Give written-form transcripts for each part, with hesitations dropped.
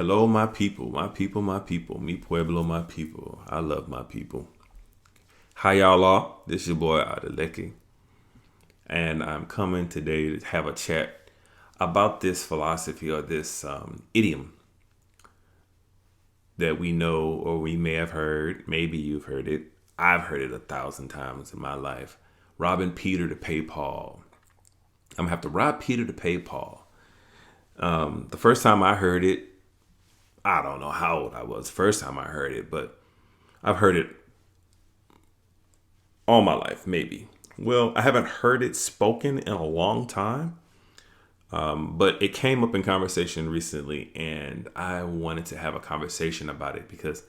Hello, my people, mi pueblo, my people. I love my people. How y'all are? This your boy Adeleke, and I'm coming today to have a chat about this philosophy or this idiom that we know or we may have heard. Maybe you've heard it. I've heard it 1,000 times in my life. Robbing Peter to pay Paul. I'm gonna have to rob Peter to pay Paul. The first time I heard it, I don't know how old I was first time I heard it, but I've heard it all my life, maybe. Well, I haven't heard it spoken in a long time, but it came up in conversation recently, and I wanted to have a conversation about it because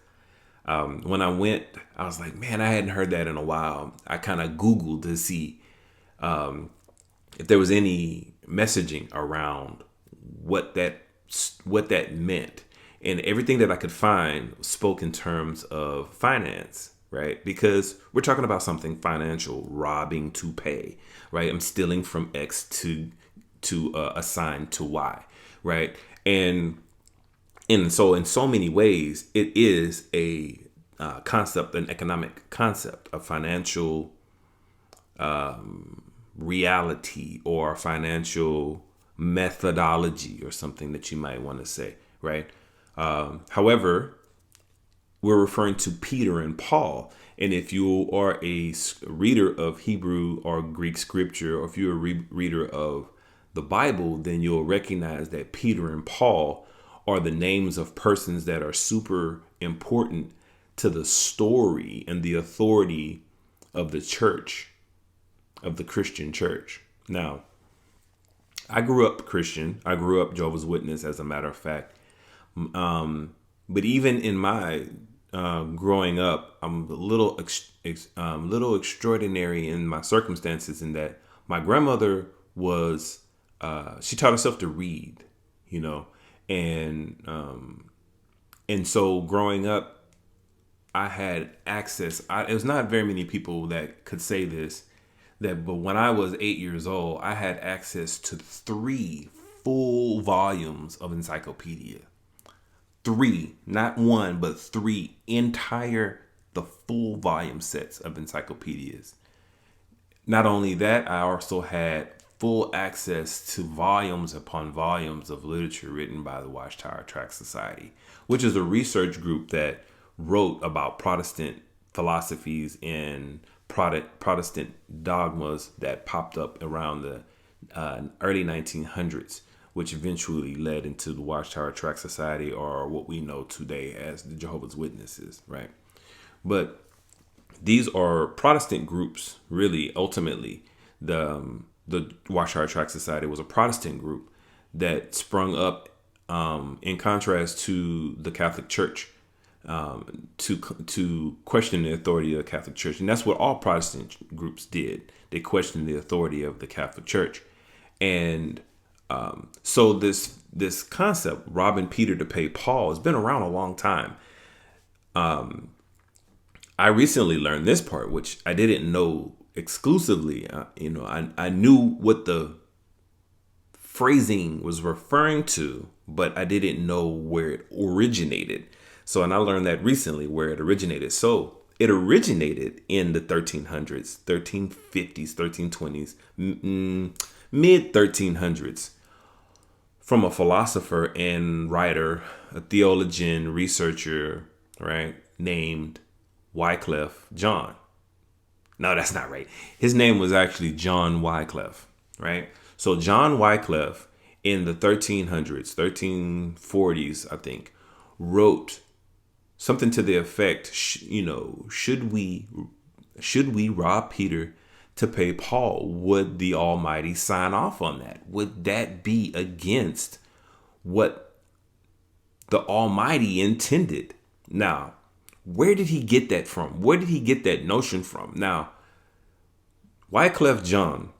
when I went, I was like, man, I hadn't heard that in a while. I kind of Googled to see if there was any messaging around what that meant. And everything that I could find spoke in terms of finance, right? Because we're talking about something financial, robbing to pay, right? I'm stealing from X to assign to Y, right? And so in so many ways, it is a concept, an economic concept, a financial reality or financial methodology or something that you might want to say, right? However, we're referring to Peter and Paul. And if you are a reader of Hebrew or Greek scripture, or if you're a reader of the Bible, then you'll recognize that Peter and Paul are the names of persons that are super important to the story and the authority of the church, of the Christian church. Now, I grew up Christian. I grew up Jehovah's Witness, as a matter of fact. But even in my growing up, I'm a little extraordinary in my circumstances in that my grandmother was, she taught herself to read, and so growing up, I had access. It was not very many people that could say this, but when I was 8 years old, I had access to 3 full volumes of encyclopedia. 3, not 1, but 3 the full volume sets of encyclopedias. Not only that, I also had full access to volumes upon volumes of literature written by the Watchtower Tract Society, which is a research group that wrote about Protestant philosophies and Protestant dogmas that popped up around the early 1900s, which eventually led into the Watchtower Tract Society, or what we know today as the Jehovah's Witnesses, right? But these are Protestant groups, really. Ultimately, the Watchtower Tract Society was a Protestant group that sprung up in contrast to the Catholic Church, to question the authority of the Catholic Church. And that's what all Protestant groups did. They questioned the authority of the Catholic Church. And so this concept, robbing Peter to pay Paul, has been around a long time. I recently learned this part, which I didn't know exclusively. I knew what the phrasing was referring to, but I didn't know where it originated. And I learned that recently, where it originated. So it originated in the 1300s, 1350s, 1320s, mid 1300s, from a philosopher and writer, a theologian, researcher, right, named Wycliffe John. No, that's not right. His name was actually John Wycliffe, right? So John Wycliffe in the 1300s, 1340s, I think, wrote something to the effect, should we rob Peter to pay Paul? Would the Almighty sign off on that? Would that be against what the Almighty intended? Now, where did he get that from? Where did he get that notion from? Now, Wycliffe John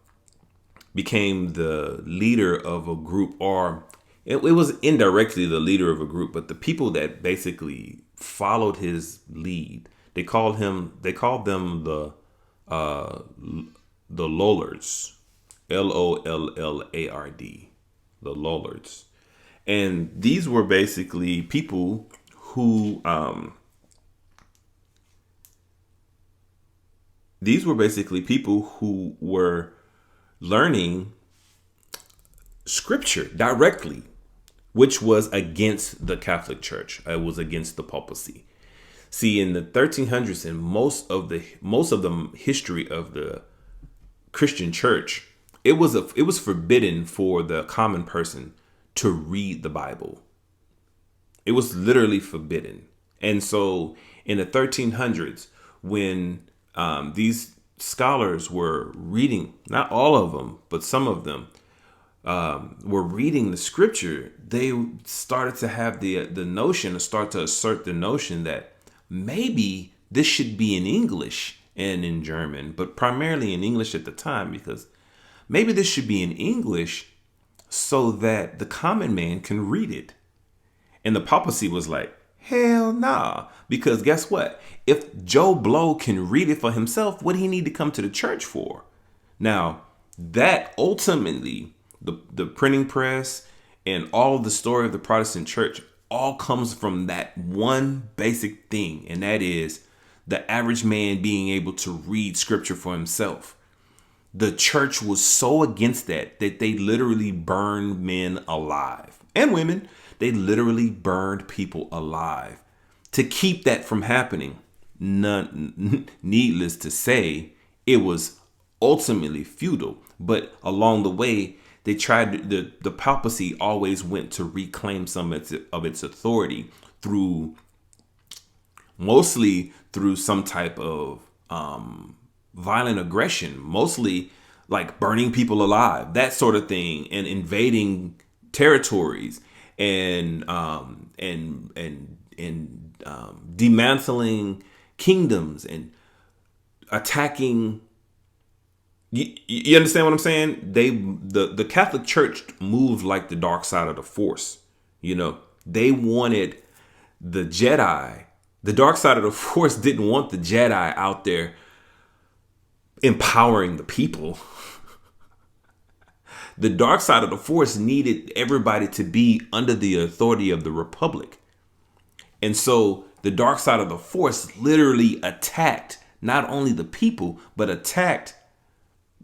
became the leader of a group, or it was indirectly the leader of a group, but the people that basically followed his lead, they called them the Lollards, Lolllard, the Lollards. And these were basically people who were learning scripture directly, which was against the Catholic Church. It was against the papacy. See, in the 1300s and most of the history of the Christian church, it was forbidden for the common person to read the Bible. It was literally forbidden. And so in the 1300s, when these scholars were reading, not all of them, but some of them were reading the scripture, they started to have the notion, to start to assert the notion that maybe this should be in English and in German, but primarily in English at the time, because maybe this should be in English so that the common man can read it. And the papacy was like, hell nah. Because guess what? If Joe Blow can read it for himself, what do he need to come to the church for? Now, that ultimately, the printing press and all of the story of the Protestant church all comes from that one basic thing. And that is the average man being able to read scripture for himself. The church was so against that they literally burned men alive, and women. They literally burned people alive to keep that from happening. Needless to say, it was ultimately futile. But along the way, they tried the papacy always went to reclaim some of its authority mostly through some type of violent aggression, mostly like burning people alive, that sort of thing, and invading territories and dismantling kingdoms and attacking. You understand what I'm saying? The Catholic Church moved like the dark side of the Force. They wanted the Jedi. The dark side of the Force didn't want the Jedi out there empowering the people. The dark side of the Force needed everybody to be under the authority of the Republic. And so the dark side of the Force literally attacked not only the people, but attacked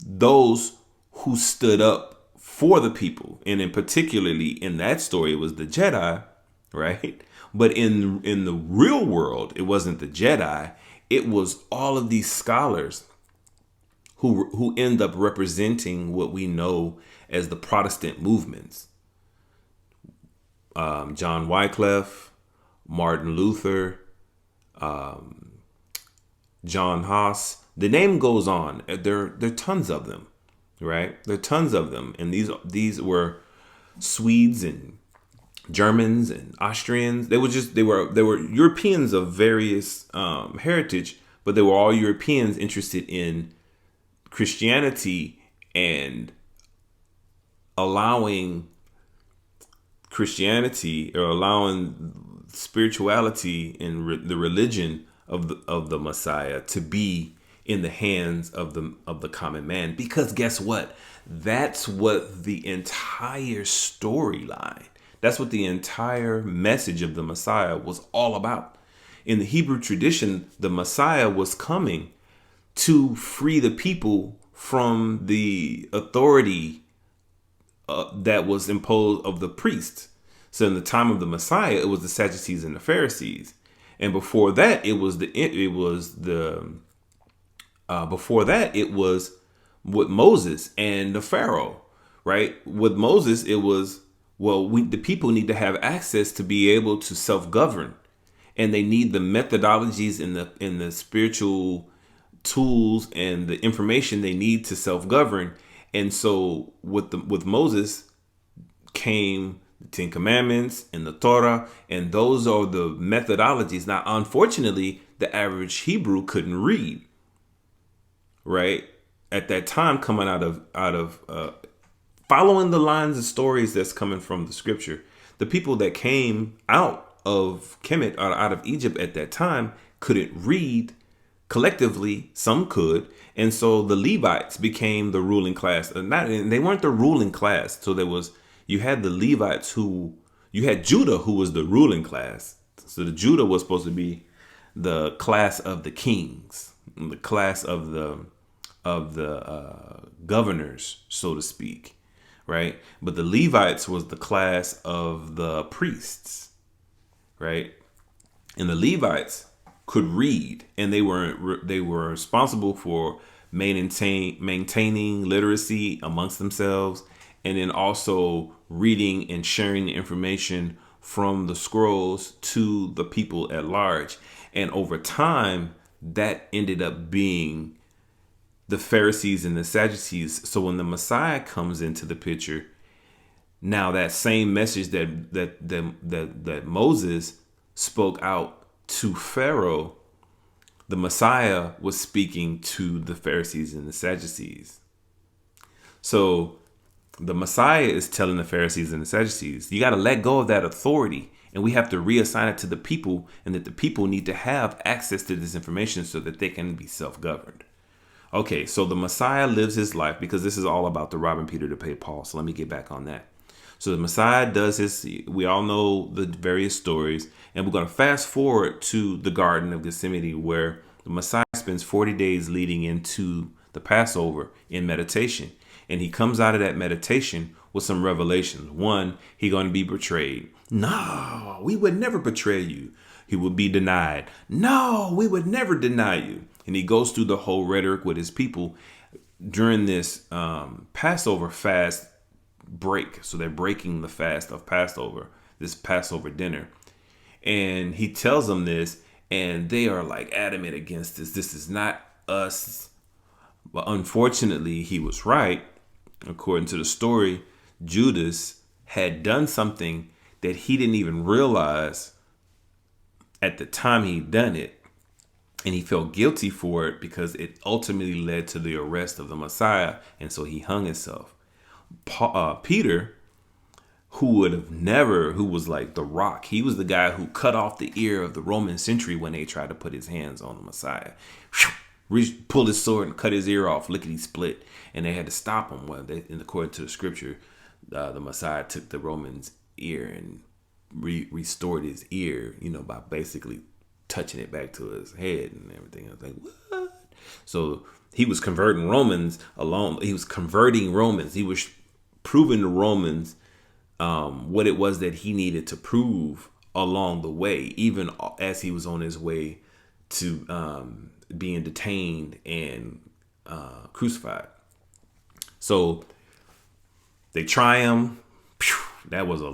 those who stood up for the people. And in particularly in that story, it was the Jedi, right? But in the real world, it wasn't the Jedi. It was all of these scholars who end up representing what we know as the Protestant movements. John Wycliffe, Martin Luther, John Huss. The name goes on. There are tons of them, right? There are tons of them. And these were Swedes and Germans and Austrians. They were Europeans of various heritage, but they were all Europeans interested in Christianity and allowing Christianity, or allowing spirituality and the religion of the Messiah to be in the hands of the common man. Because guess what? That's what the entire storyline, that's what the entire message of the Messiah was all about. In the Hebrew tradition, the Messiah was coming to free the people from the authority that was imposed of the priests. So in the time of the Messiah, it was the Sadducees and the Pharisees, and before that, it was with Moses and the Pharaoh, right? With Moses, it was, the people need to have access to be able to self-govern, and they need the methodologies and the spiritual tools and the information they need to self-govern. And so with Moses came the Ten Commandments and the Torah, and those are the methodologies. Now, unfortunately, the average Hebrew couldn't read, right? At that time, coming out of following the lines of stories that's coming from the scripture, the people that came out of Kemet, or out of Egypt at that time, couldn't read. Collectively, some could, and so the Levites became the ruling class. And they weren't the ruling class. So you had the Levites who You had Judah, who was the ruling class. So the Judah was supposed to be the class of the kings, the class of the governors, so to speak, right? But the Levites was the class of the priests, right? And the Levites could read, and they were responsible for maintaining literacy amongst themselves, and then also reading and sharing the information from the scrolls to the people at large. And over time, that ended up being the Pharisees and the Sadducees. So when the Messiah comes into the picture, now that same message that Moses spoke out to Pharaoh, the Messiah was speaking to the Pharisees and the Sadducees. So the Messiah is telling the Pharisees and the Sadducees, you got to let go of that authority, and we have to reassign it to the people, and that the people need to have access to this information so that they can be self-governed. Okay, so the Messiah lives his life, because this is all about the robbing Peter to pay Paul. So let me get back on that. So the Messiah does his, we all know the various stories, and we're going to fast forward to the Garden of Gethsemane, where the Messiah spends 40 days leading into the Passover in meditation. And he comes out of that meditation with some revelations. One, he's going to be betrayed. No, we would never betray you. He would be denied. No, we would never deny you. And he goes through the whole rhetoric with his people during this Passover fast break. So they're breaking the fast of Passover, this Passover dinner. And he tells them this, and they are like adamant against this. This is not us. But unfortunately, he was right. According to the story, Judas had done something that he didn't even realize at the time he'd done it. And he felt guilty for it because it ultimately led to the arrest of the Messiah. And so he hung himself. Peter, who was like the rock. He was the guy who cut off the ear of the Roman sentry when they tried to put his hands on the Messiah. Pulled his sword and cut his ear off, lickety split. And they had to stop him. Well, according to the scripture, the Messiah took the Roman's ear and restored his ear, by basically touching it back to his head and everything. I was like, what? So he was converting Romans alone. He was converting Romans. He was proving to Romans what it was that he needed to prove along the way, even as he was on his way to being detained and crucified. So they try him. That was a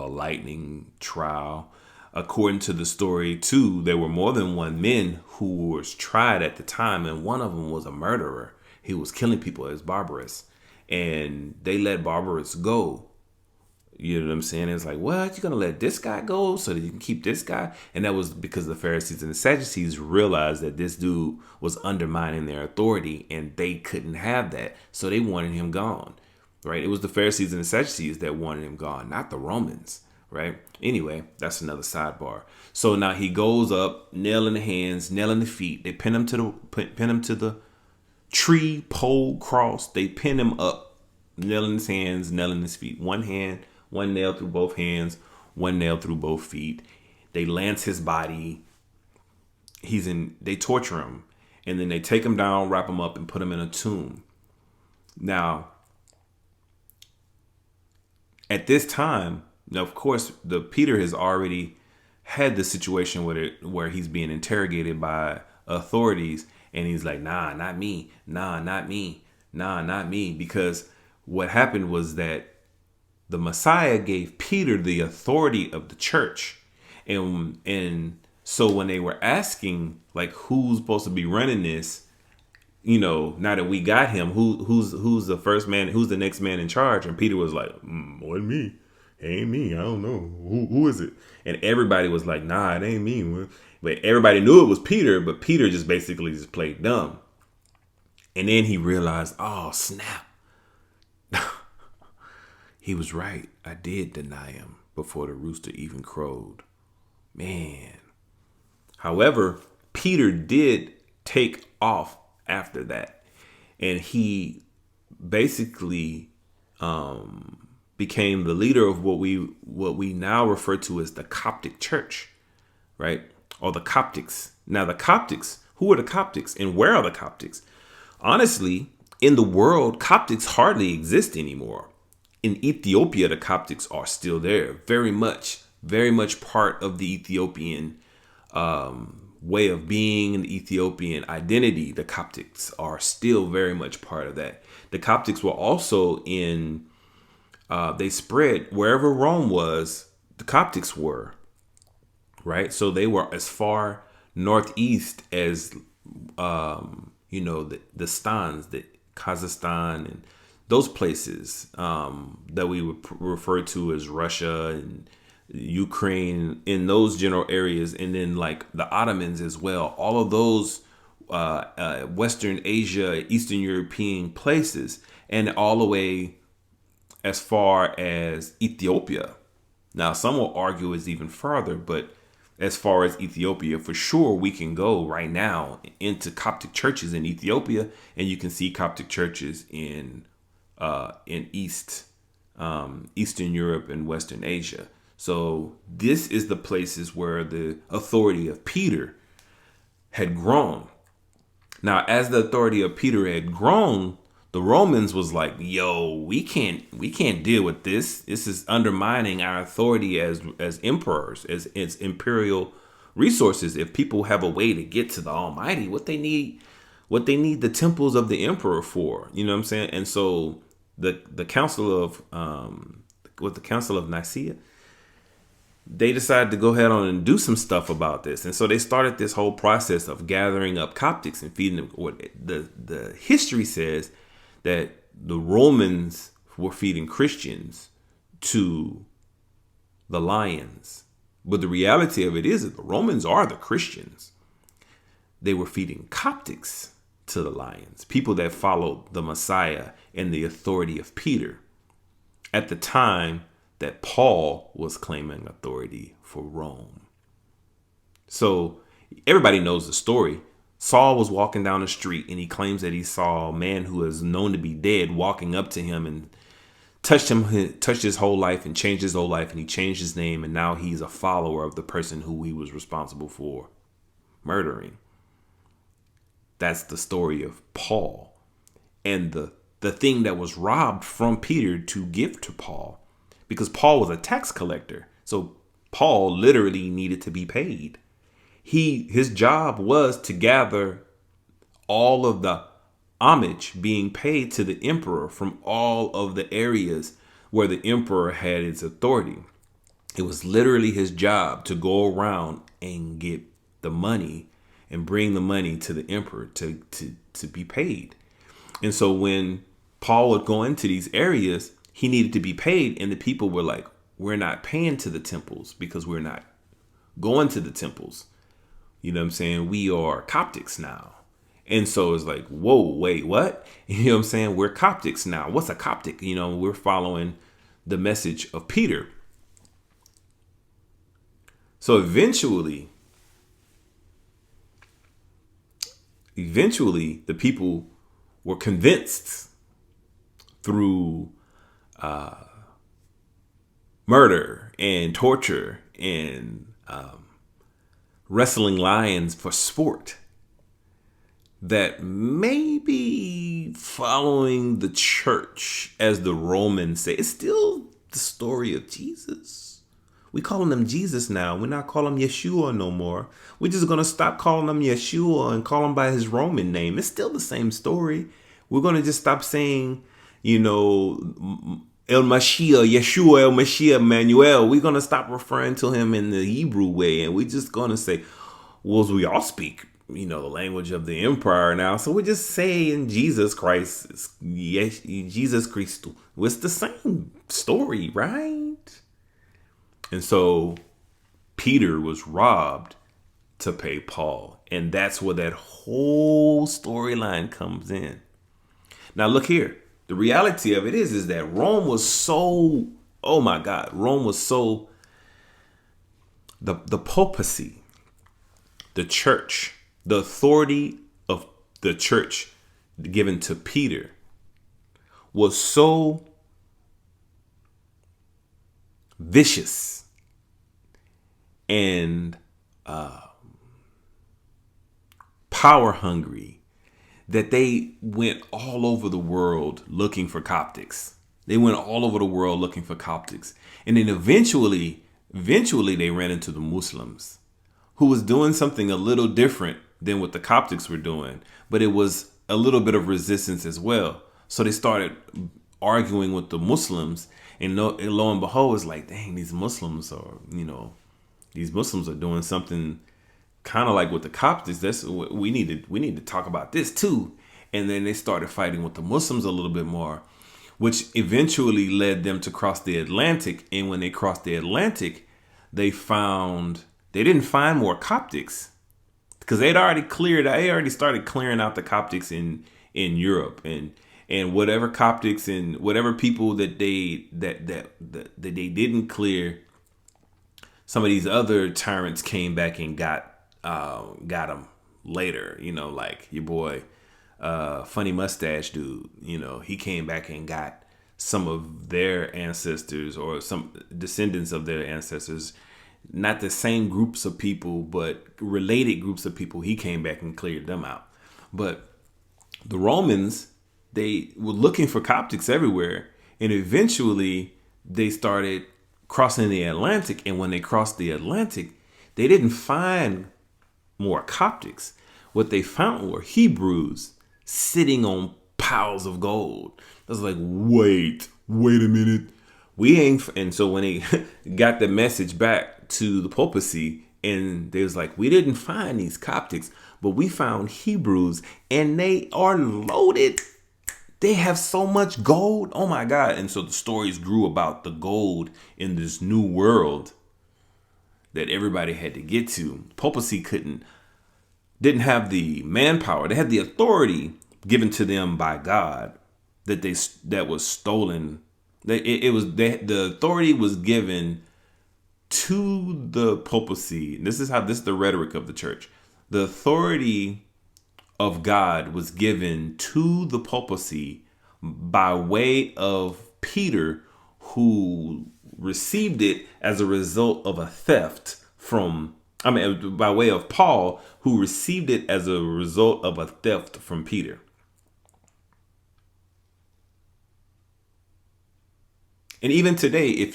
lightning trial. According to the story, too, there were more than one man who was tried at the time, and one of them was a murderer. He was killing people as Barbarous, and they let Barbarous go. You know what I'm saying? It's like, what? You're going to let this guy go so that you can keep this guy? And that was because the Pharisees and the Sadducees realized that this dude was undermining their authority, and they couldn't have that. So they wanted him gone, right? It was the Pharisees and the Sadducees that wanted him gone, not the Romans, right? Anyway, that's another sidebar. So now he goes up, nail in the hands, nail in the feet. They pin him to the tree, pole, cross. They pin him up, nail in his hands, nail in his feet. One hand, one nail through both hands, one nail through both feet. They lance his body. They torture him. And then they take him down, wrap him up, and put him in a tomb. Now, at this time, now, of course, Peter has already had the situation where he's being interrogated by authorities, and he's like, nah, not me. Nah, not me. Nah, not me. Because what happened was that the Messiah gave Peter the authority of the church. And so when they were asking, like, who's supposed to be running this, now that we got him, who's the first man, who's the next man in charge? And Peter was like, wasn't me. It ain't me. I don't know. Who is it? And everybody was like, nah, it ain't me. But everybody knew it was Peter, but Peter just basically just played dumb. And then he realized, oh, snap. He was right. I did deny him before the rooster even crowed. Man. However, Peter did take off after that. And he basically became the leader of what we now refer to as the Coptic Church, right? Or the Coptics. Now the Coptics, who are the Coptics and where are the Coptics? Honestly, in the world, Coptics hardly exist anymore. In Ethiopia, the Coptics are still there, very much part of the Ethiopian way of being, and the Ethiopian identity. The Coptics are still very much part of that. The Coptics were also they spread wherever Rome was, the Coptics were, right? So they were as far northeast as, the stans, the Kazakhstan and those places that we would refer to as Russia and Ukraine, in those general areas. And then like the Ottomans as well, all of those Western Asia, Eastern European places, and all the way as far as Ethiopia. Now, some will argue it's even farther, but as far as Ethiopia, for sure, we can go right now into Coptic churches in Ethiopia, and you can see Coptic churches in Eastern Europe and Western Asia. So this is the places where the authority of Peter had grown. Now, as the authority of Peter had grown, the Romans was like, yo, we can't deal with this. This is undermining our authority as emperors, as imperial resources. If people have a way to get to the Almighty, what they need the temples of the emperor for, you know what I'm saying? And so the Council of Nicaea, they decided to go ahead on and do some stuff about this. And so they started this whole process of gathering up Coptics and feeding them. What the history says that the Romans were feeding Christians to the lions. But the reality of it is that the Romans are the Christians. They were feeding Coptics to the lions, people that followed the Messiah and the authority of Peter at the time that Paul was claiming authority for Rome. So everybody knows the story. Saul was walking down the street and he claims that he saw a man who is known to be dead walking up to him and touched his whole life and changed his whole life, and he changed his name, and now he's a follower of the person who he was responsible for murdering. That's the story of Paul and the thing that was robbed from Peter to give to Paul, because Paul was a tax collector. So Paul literally needed to be paid. His job was to gather all of the homage being paid to the emperor from all of the areas where the emperor had its authority. It was literally his job to go around and get the money and bring the money to the emperor to be paid. And so when Paul would go into these areas, he needed to be paid. And the people were like, we're not paying to the temples because we're not going to the temples. You know what I'm saying? We are Coptics now. And so it's like, whoa, wait, what? You know what I'm saying? We're Coptics now. What's a Coptic? You know, we're following the message of Peter. So eventually, the people were convinced through murder and torture and wrestling lions for sport that maybe following the church, as the Romans say, it's still the story of Jesus. We calling him Jesus now. We're not calling him Yeshua no more. We're just going to stop calling him Yeshua and call him by his Roman name. It's still the same story. We're going to just stop saying, El Mashiach, Yeshua, El Mashiach, Emmanuel. We're going to stop referring to him in the Hebrew way. And we're just going to say, well, we all speak, the language of the empire now. So we just say in Jesus Christ, yes, Jesus Christ. It's the same story, right? And so Peter was robbed to pay Paul. And that's where that whole storyline comes in. Now, look here. The reality of it is that Rome was so, oh my God, Rome was so, the papacy, the church, the authority of the church given to Peter was so vicious and power hungry that they went all over the world looking for Coptics. They went all over the world looking for Coptics. And then eventually they ran into the Muslims, who was doing something a little different than what the Coptics were doing, but it was a little bit of resistance as well. So they started arguing with the Muslims, and lo and behold, it's like, dang, these Muslims are doing something kind of like with the Coptics. That's we need to talk about this too. And then they started fighting with the Muslims a little bit more, which eventually led them to cross the Atlantic. And when they crossed the Atlantic, they didn't find more Coptics, because they already started clearing out the Coptics in Europe, and whatever Coptics and whatever people that they didn't clear, some of these other tyrants came back and got them later. Like your boy, funny mustache dude. He came back and got some of their ancestors, or some descendants of their ancestors. Not the same groups of people, but related groups of people. He came back and cleared them out. But the Romans, they were looking for Coptics everywhere. And eventually they started crossing the Atlantic. And when they crossed the Atlantic, they didn't find more Coptics. What they found were Hebrews sitting on piles of gold. I was like, wait a minute. And so when they got the message back to the papacy, and they was like, we didn't find these Coptics, but we found Hebrews, and they are loaded. They have so much gold. Oh my God. And so the stories grew about the gold in this new world that everybody had to get to. Papacy didn't have the manpower. They had the authority given to them by God that was stolen. The authority was given to the papacy. This is the rhetoric of the church. The authority of God was given to the papacy by way of Peter, who received it as a result of a theft by way of Paul, who received it as a result of a theft from Peter. And even today, if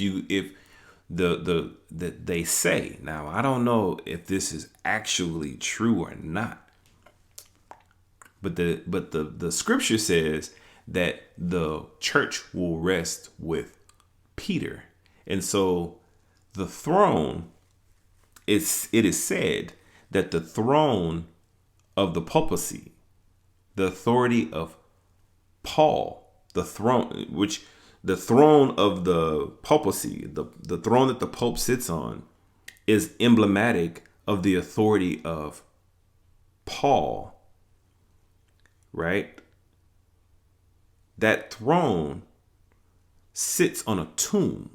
they say, now I don't know if this is actually true or not, but the scripture says that the church will rest with Peter. And so the throne, it is said that the throne of the papacy, the authority of Paul, the throne of the papacy, the throne that the Pope sits on, is emblematic of the authority of Paul, right? That throne sits on a tomb,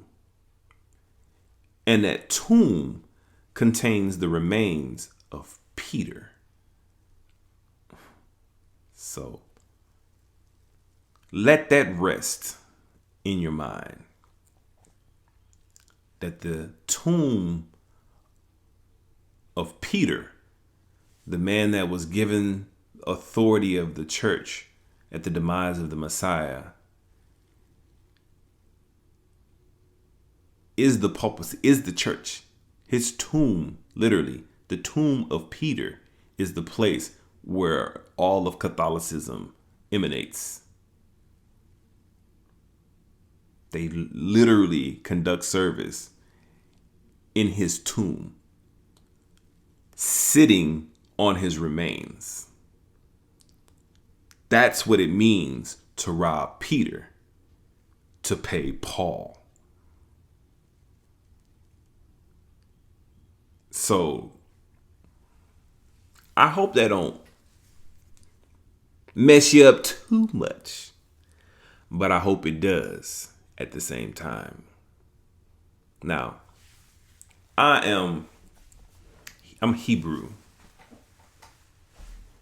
and that tomb contains the remains of Peter. So let that rest in your mind, that the tomb of Peter, the man that was given authority of the church at the demise of the Messiah, is the papacy, is the church. His tomb, literally, the tomb of Peter, is the place where all of Catholicism emanates. They literally conduct service in his tomb, sitting on his remains. That's what it means to rob Peter, to pay Paul. So I hope that don't mess you up too much, but I hope it does at the same time. Now, I'm Hebrew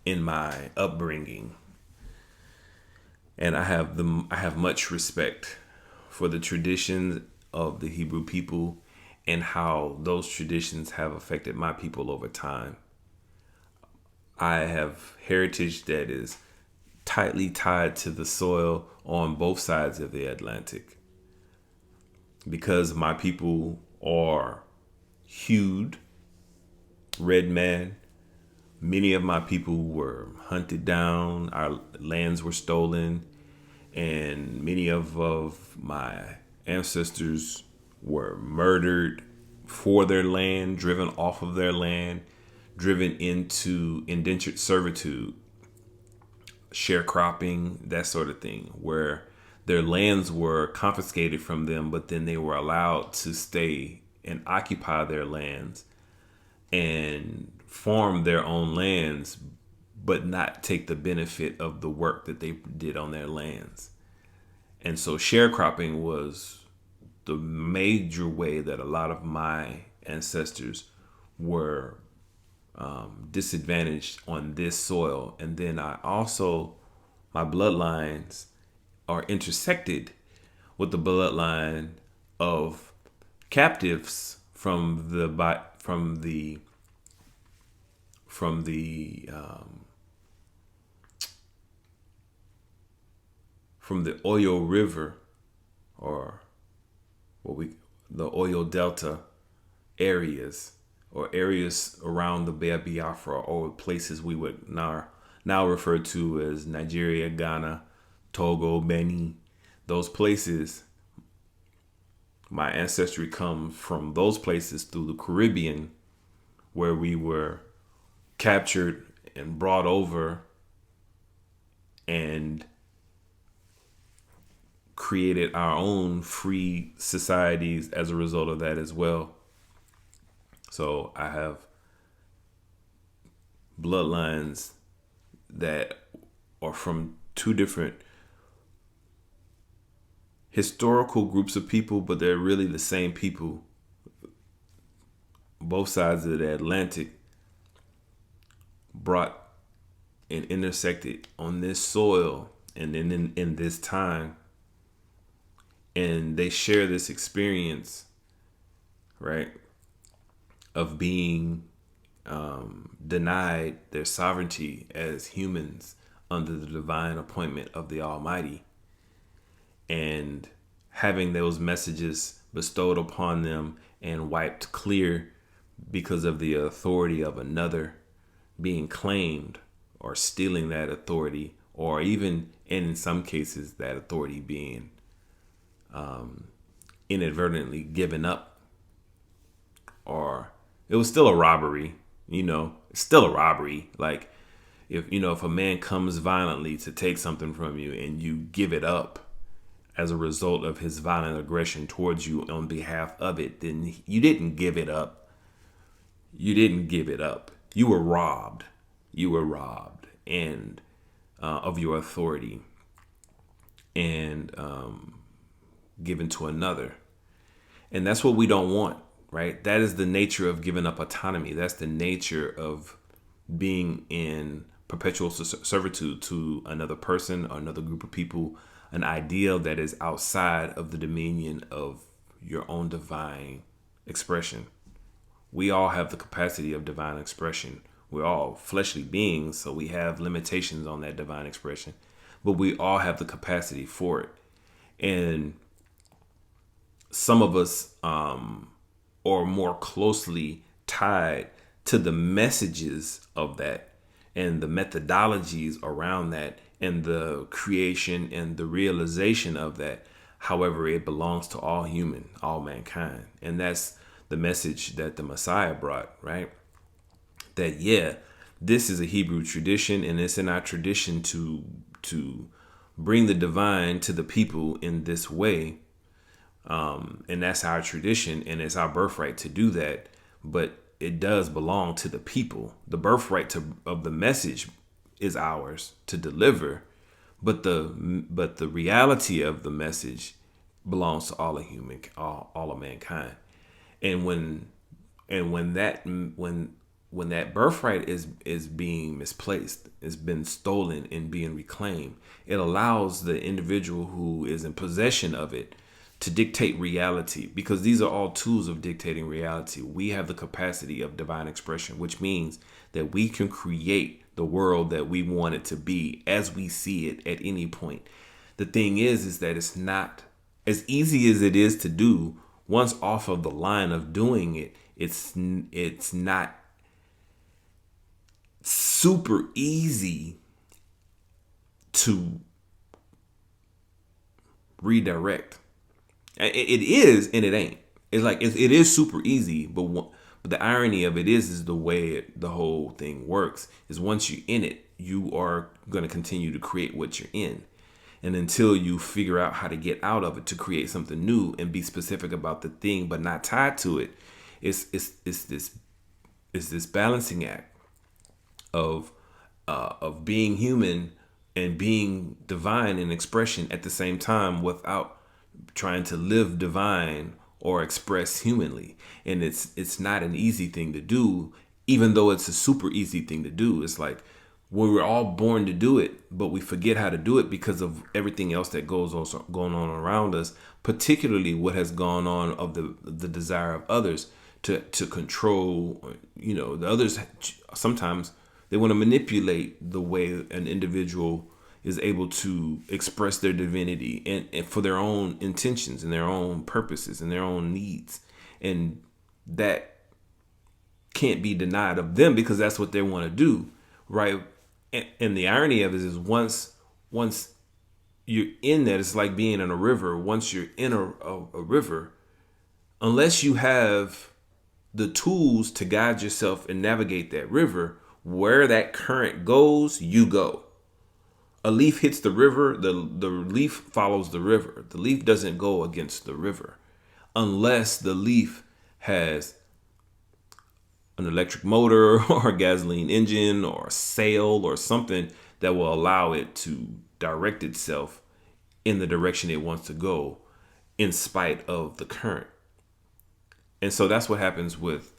in my upbringing, and I have much respect for the traditions of the Hebrew people and how those traditions have affected my people over time. I have heritage that is tightly tied to the soil on both sides of the Atlantic. Because my people are hued, red man, many of my people were hunted down, our lands were stolen, and many of my ancestors were murdered for their land, driven off of their land, driven into indentured servitude, sharecropping, that sort of thing, where their lands were confiscated from them, but then they were allowed to stay and occupy their lands and farm their own lands, but not take the benefit of the work that they did on their lands. And so sharecropping was the major way that a lot of my ancestors were disadvantaged on this soil. And then my bloodlines are intersected with the bloodline of captives from the Oyo River, or the Oyo Delta areas, or areas around the Bay of Biafra, or places we would now refer to as Nigeria, Ghana, Togo, Benin. Those places, my ancestry comes from those places through the Caribbean, where we were captured and brought over and created our own free societies as a result of that as well. So I have bloodlines that are from two different historical groups of people, but they're really the same people. Both sides of the Atlantic brought and intersected on this soil and in this time. And they share this experience, right, of being denied their sovereignty as humans under the divine appointment of the Almighty, and having those messages bestowed upon them and wiped clear because of the authority of another being claimed, or stealing that authority, or even, and in some cases, that authority being inadvertently given up. Or it was still a robbery, it's still a robbery. Like, if a man comes violently to take something from you and you give it up as a result of his violent aggression towards you on behalf of it, then you didn't give it up. You didn't give it up. You were robbed. You were robbed and of your authority, and given to another. And that's what we don't want, right? That is the nature of giving up autonomy. That's the nature of being in perpetual servitude to another person or another group of people, an ideal that is outside of the dominion of your own divine expression. We all have the capacity of divine expression. We're all fleshly beings, so we have limitations on that divine expression, but we all have the capacity for it. And some of us are more closely tied to the messages of that and the methodologies around that and the creation and the realization of that. However, it belongs to all human, all mankind. And that's the message that the Messiah brought, right? That, yeah, this is a Hebrew tradition, and it's in our tradition to bring the divine to the people in this way. And that's our tradition, and it's our birthright to do that. But it does belong to the people. The birthright of the message is ours to deliver, but the reality of the message belongs to all of mankind. And when that birthright is being misplaced, is been stolen and being reclaimed, it allows the individual who is in possession of it to dictate reality, because these are all tools of dictating reality. We have the capacity of divine expression, which means that we can create the world that we want it to be as we see it at any point. The thing is that it's not as easy as it is to do. Once off of the line of doing it, it's not super easy to redirect. It is and it ain't. It's like it is super easy, but the irony of it is the way the whole thing works is once you're in it, you are going to continue to create what you're in. And until you figure out how to get out of it to create something new and be specific about the thing, but not tied to it, it's this balancing act of being human and being divine in expression at the same time without trying to live divine or express humanly. And it's not an easy thing to do, even though it's a super easy thing to do. It's like we were all born to do it, but we forget how to do it because of everything else that going on around us, particularly what has gone on of the desire of others to control. The others sometimes they want to manipulate the way an individual is able to express their divinity and for their own intentions and their own purposes and their own needs. And that can't be denied of them because that's what they want to do, right? And the irony of it is once you're in that, it's like being in a river. Once you're in a river, unless you have the tools to guide yourself and navigate that river, where that current goes, you go. A leaf hits the river, the leaf follows the river. The leaf doesn't go against the river unless the leaf has an electric motor or a gasoline engine or a sail or something that will allow it to direct itself in the direction it wants to go in spite of the current. And so that's what happens with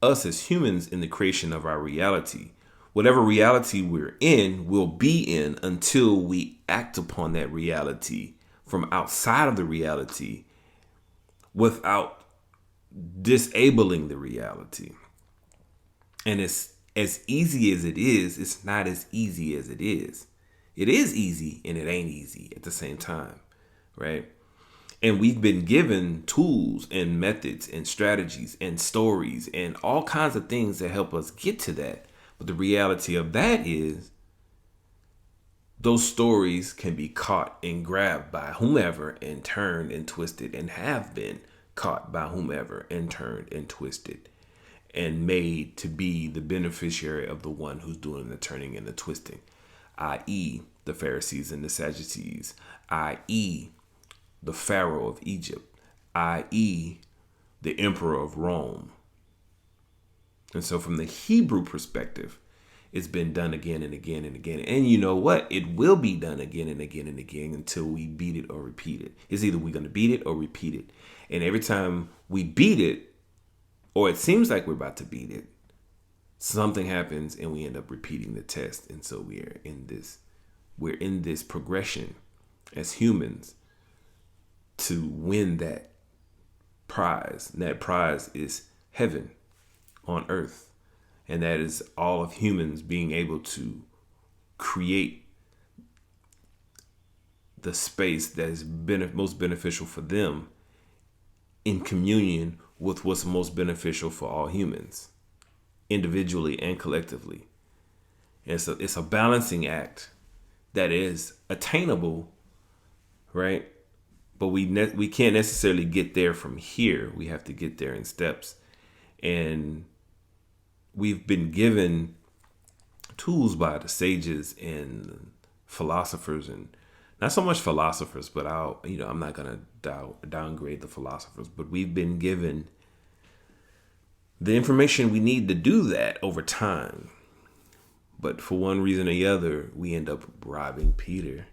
us as humans in the creation of our reality. Whatever reality we're in, we'll be in until we act upon that reality from outside of the reality without disabling the reality. And it's as easy as it is, it's not as easy as it is. It is easy and it ain't easy at the same time, right? And we've been given tools and methods and strategies and stories and all kinds of things that help us get to that. But the reality of that is those stories can be caught and grabbed by whomever and turned and twisted, and have been caught by whomever and turned and twisted and made to be the beneficiary of the one who's doing the turning and the twisting, i.e. the Pharisees and the Sadducees, i.e. the Pharaoh of Egypt, i.e. the Emperor of Rome. And so from the Hebrew perspective, it's been done again and again and again. And you know what? It will be done again and again and again until we beat it or repeat it. It's either we're going to beat it or repeat it. And every time we beat it, or it seems like we're about to beat it, something happens and we end up repeating the test. And so we're in this progression as humans to win that prize. And that prize is heaven on earth. And that is all of humans being able to create the space that is most beneficial for them in communion with what's most beneficial for all humans, individually and collectively. And so it's a balancing act that is attainable, right? But we can't necessarily get there from here. We have to get there in steps. And we've been given tools by the sages and philosophers, and not so much philosophers, but I'm not going to downgrade the philosophers, but we've been given the information we need to do that over time. But for one reason or the other, we end up robbing Peter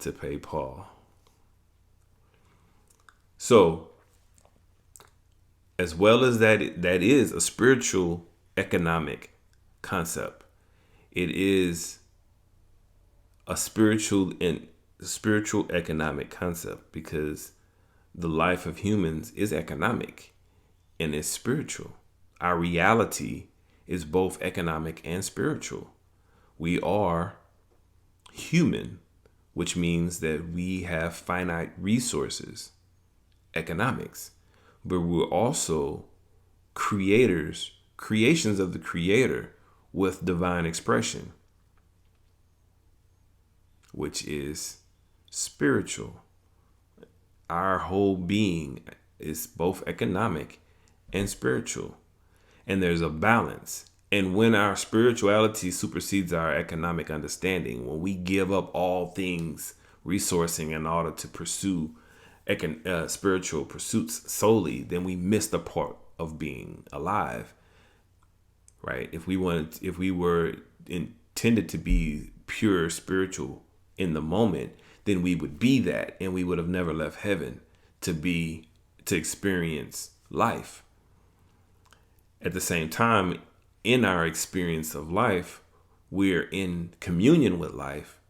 to pay Paul. So, as well as that is a spiritual economic concept, it is a spiritual and the spiritual economic concept, because the life of humans is economic and it's spiritual. Our reality is both economic and spiritual. We are human, which means that we have finite resources, economics, but we're also creations of the Creator with divine expression, which is spiritual. Our whole being is both economic and spiritual, and there's a balance. And when our spirituality supersedes our economic understanding, when we give up all things resourcing in order to pursue spiritual pursuits solely, then we miss the part of being alive, right? If we were intended to be pure spiritual in the moment, then we would be that, and we would have never left heaven to experience life. At the same time, in our experience of life, we're in communion with life,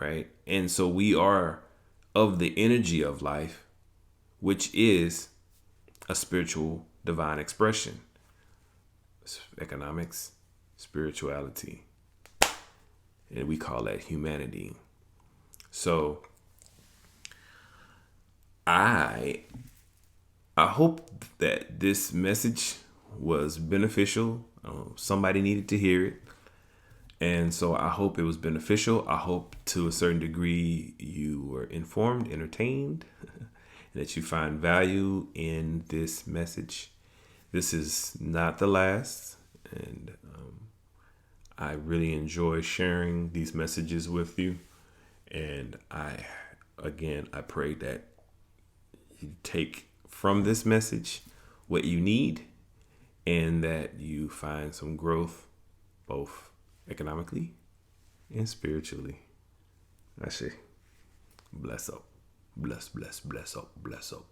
right? And so we are of the energy of life, which is a spiritual divine expression. Economics, spirituality, and we call that humanity. So I hope that this message was beneficial. Somebody needed to hear it. And so I hope it was beneficial. I hope to a certain degree you were informed, entertained, that you find value in this message. This is not the last. And I really enjoy sharing these messages with you. And I pray that you take from this message what you need, and that you find some growth both economically and spiritually. I say, bless up. Bless up.